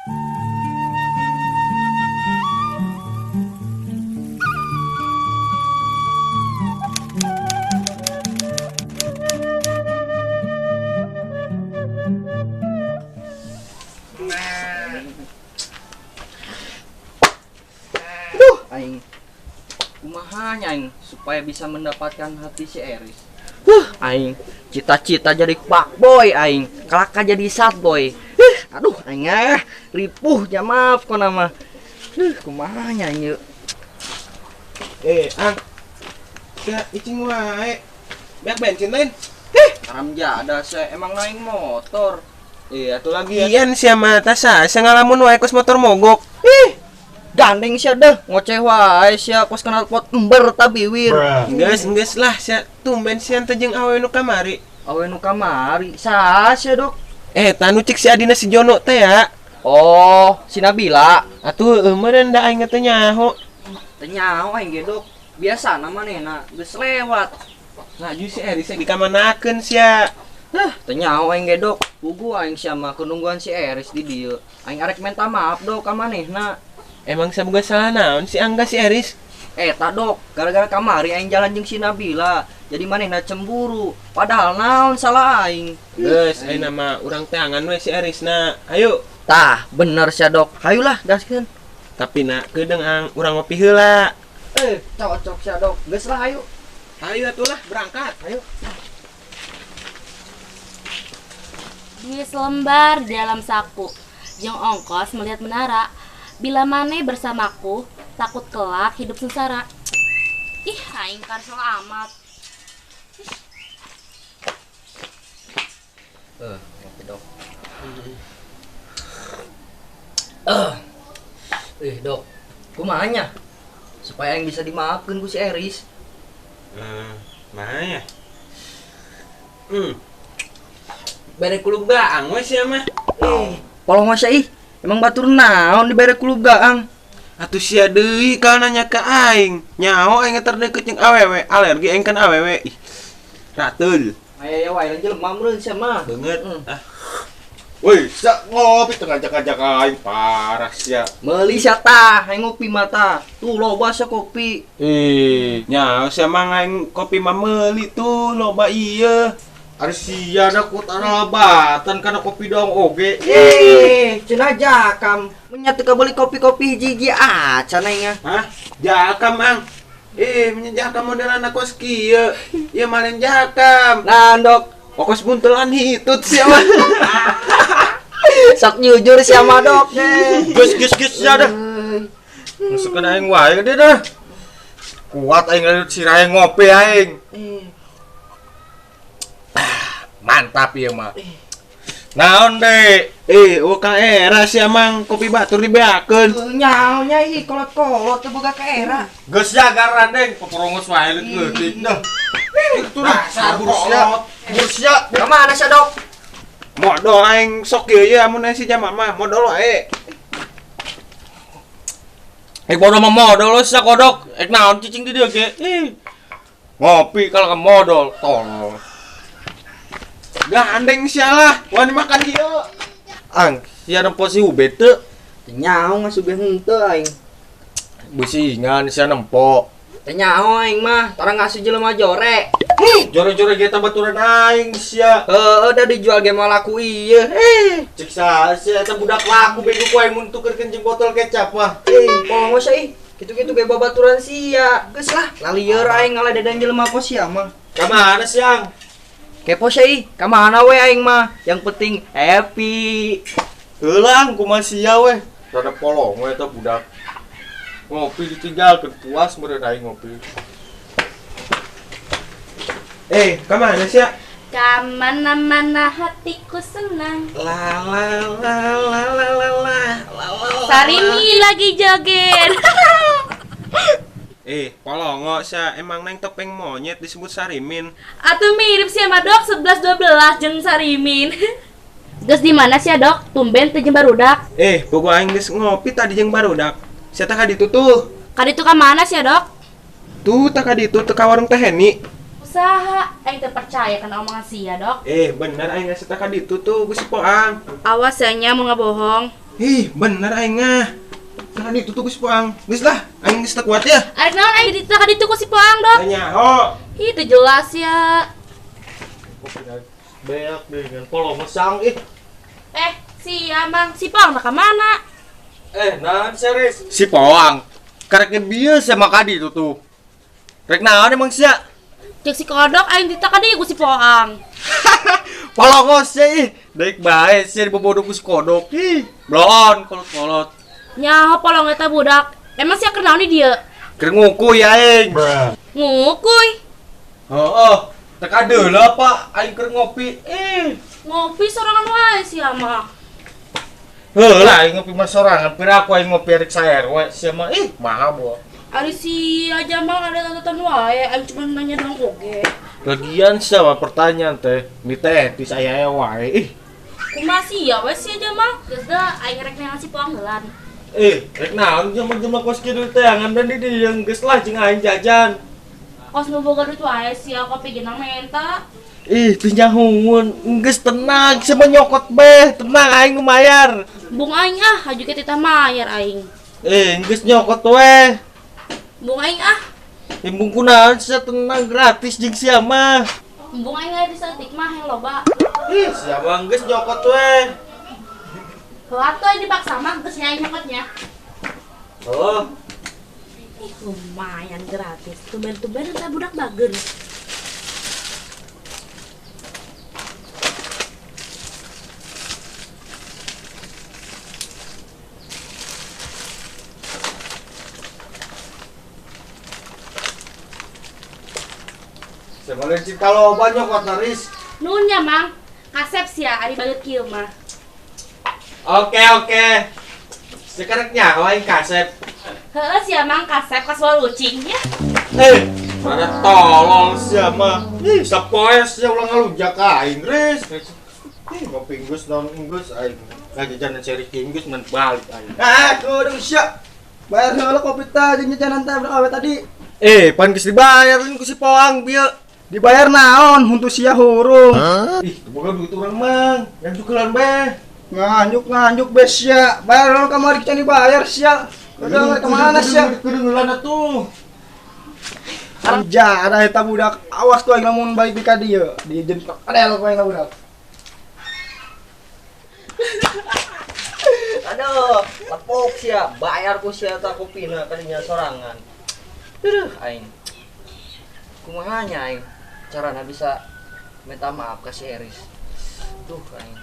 Aing kumahanya aing supaya bisa mendapatkan hati si Eris. Aing cita-cita jadi fuckboy aing, kelak jadi sad boy. Aduh aing ripuhnya maaf kok nama. Kumahanya aing yeuh. Ang. Ya icing wae. Banyak bensin lain. Aram jada saya emang naik motor. Atuh lagi ya. Iyan sia mata saya ngalamun wae kos motor mogok. Gandeng sia deh, ngoceh wae sia kos kenal pot ember tabiwir. Geus lah sia tumben sia teh jeung awewe nu kamari. Awewe nu kamari, saha sia dok? Tanu cik si adina si Jono teh ya. Oh, si Nabila. Atuh meureun da aing teh nyaho. Teu nyaho aing ge dok. Biasana manehna geus lewat. Laju si Eris di kamanakeun sia. Teu nyaho aing ge dok. Pugu aing sia mah kunungguan si Eris di dieu. Aing arek minta maaf dok ka manehna. Emang saboga salah naon si Angga si Eris? Tak dok, gara-gara kamari aing jalan jeung si Nabila. Jadi manehna cemburu. Padahal naon salah aing. Geus, ayeuna mah urang teh angan we si Erisna. Ayo. Tah, bener sia dok. Hayulah gaskeun. Tapi nak keudeng ang urang ngopi heula. Cocok sia dok. Geus lah ayo. Ayo atuh lah berangkat. Ayo. Duit selembar di dalam saku. Jeung ongkos melihat menara. Bila maneh bersamaku, takut kelak hidup sengsara. Ih, aing karsel amat. Ngopi dok. Dok, kumanya supaya yang bisa dimaafkan ku si Eris. Mana ya? Bare kulub gaang we sia mah. Polong masa emang batur naon di bare kulub gaang? Atuh sia deui kalau nanya ke aing. Nyaho aing terdeket jeung awewe, alergi aing kan awewe. Ih. Ratul. Aya wae jelema meureun sia mah. Beungeut. Woi, sak ngopi tengah ajak-ajak aing parah sia. Meuli sia tah, aing ngopi mata. Tuh loba sia kopi. Nyaho sia mah aing kopi mah meuli tuh loba ieu. Ari sia da ku tarabatan kana kopi dong oge. Cenah jakam. Nya teu kabeli kopi-kopi hiji-hiji acan aing. Hah? Jakam ang. Menjakam modelan kos kieu. Ieu malen jakam. Nah, dok. Pokos buntelan hitut sia mah. Sok jujur sia mah dok. Gus ya dah. Masukkan aing wae gede dah. Kuat aing lalu sirahe ngopi aing. Mantap ya mah. Naon deh? Ka era sia mang kopi batur dibeakeun. Nyaonya kolot-kolot teu boga ka era. Geus jagaran deh, poporongos wae leutik dah. Itu dasar burusnya. Ka mana sia dok? Modal aing sok kieu ye amun si Jamal mah modal wae. Bodoh mah modal sia kodok. Naon cicing di dieu ge? Ngopi kalau ke modal tolol. Gandeng sia lah, wani makan ieu. Ang, sia nempo si Ubed teu. Nyaho ngasugeun henteu aing. Busingan sia nempo. Teu nyaho aing mah, tarang ngasuh jelema jore. Jore-jore kita baturan aing sia. Da dijual ge mah laku ieu. Cek sia eta budak laku bego ku aing mun tukeurkeun jeung botol kecap mah. Mau masa kitu-kitu ge babaturan sia. Geus lah, lalieur aing ngalededan jelema kos sia mah. Ka mana siang? Kepo sih, ka mana we aing mah? Yang penting happy. Heulang kumaha sia we. Rada polong we eta budak. Ngopi ditinggalkeun puas meureun aing ngopi. Ka mana sia? Ka mana-mana hatiku senang. La la la la la la la. Sarimi lagi joget. Polongo sia emang neng topeng monyet disebut Sarimin. Atuh mirip sih sama dok 11-12 jeung Sarimin. Geus di mana sih dok? Tumben teh jeung barudak. Bogo aing geus ngopi tadi jeung barudak. Sia teh ka ditu tuh. Ka ditu ka mana sih dok? Tuh teh ka ditu teh ka warung Teh Heni. Usaha, aing teu percaya kana omongan sia dok. Bener aing geus teh ka ditu tuh Gusti Poang. Awas nya mau ngabohong. Ih, bener aing ah. Nah, ditutup ku si Poang. Geus lah, aing geus teu kuat ya. Arek naon aing ditaka ditu ku si Poang dok. Nyaho. Itu jelas ya. Beak dengan polo mesang Si Amang, si Poang nak mana? nah serius si Poang karek bieu sama kadi itu tuh rek naon emang sia Cek si kodok aing ditaka di ku si Poang. polongos sih daik bae sia dibobodoh ku si kodok blon kolot-kolot Nyaho polong eta budak. Emang sia kenal ni dia? keur ngukuy aing Ngukuy. heeh teu kadeula Pak aing keur ngopi Ngopi sorangan wae si Amang. heulah aing ngopi mah sorangan pira aku aing ngopi rek saer we sia mah mahal bo Ari si aja Mang ada tatan wae, aing cuma nanya dong oge. lagian sama pertanyaan teh mi teh di saya wae Kumaha sih ya we si aja Mang? Geus da aing rek nengan si Poang heula. rek naon jam-jam kos kieu teh angan dan di yang geus lah jeung aing jajan Kos nu boga duit wae sia kopi genang menta. Pinjang hungun, geus tenang, sama nyokot beh, tenang aing ngumayar. Bung aing haju ke titah mayar aing. Geus nyokot weh. Bung aing Imbung kunaon sia tenang gratis jeung sia mah. bung aing aya di saeutik mah yang loba. Sia mah geus nyokot weh. Heula atuh dipaksa mah geus nya aing nyokotnya. Oh, Lumayan gratis. Tumben-tumben eta budak bager. sama lain cinta loba nyokot naris. Nuhun nya Mang. Kasep sia ari bageut kieu mah. Oke. Sekarang nyaho aing kasep. Heeh sia Mang kasep kas walucing ya. Pada tolol sia mah. Sapoe sia ulang ngalunjak aing, Riz. Ngopi geus naon geus aing. Ngajajanan seri geus men balik aing. Kudu sia. Bayar heula kopi teh jeung jajanan teh awe tadi. Pan geus dibayar ku si Poang bieu. Dibayar naon untuk sia hurung. Boga duit urang mang, yang jukelan beh. Nganjuk bes sia. Bayar heula kamari can dibayar sia. Udah kemana sia? Kedengeran atuh. Anja ada eta budak. Awas tuh aing lamun balik di ka dieu. Dijentok kadel ku aing budak. Aduh, lepok sia, bayar ku sia ta kopina kadinya sorangan. Aing. Kumaha nya aing? Carana bisa minta maaf ke si Eris. Duh aing.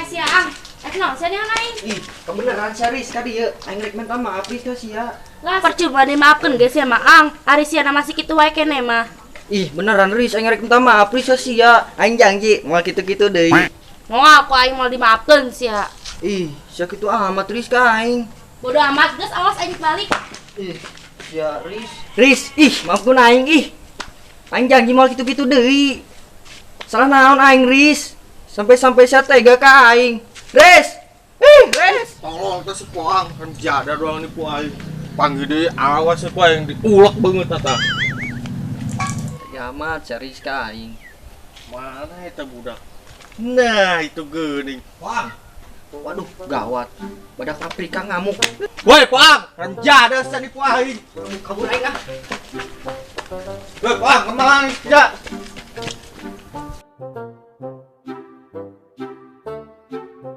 Sia Ang. Naon sia neangan aing? Kebeneran si Eris ka dieu, aing rek minta maaf ka sia. Lah percuma dimaafkeun geus sia mah Ang. Ari sia masih kitu wae keneh mah. Beneran Riz, aing rek minta maaf Riz ka sia. Aing janji moal kitu-kitu deui. Moal aku aing mau dimaafkeun sia. Sia kitu amat Riz ka aing. Bodoh amat geus awas aing balik. Sia Riz, maafkeun aing Aing janji moal kitu-kitu deui. Salah naon aing Riz? Sampai sia tega ka aing. Riz. Riz. Tolong teh si Poang, kan jada doang nih Poang. Panggil deui awas si Poang diulek banget tata. Ya amat si Riz ka aing. Mana eta budak? Nah, itu geuning. Poang. Waduh, gawat. Badak Afrika ngamuk. Woi, Poang, kan jada sa ni Poang. Kabur aing ah. Woi, Poang, kemana? Ya.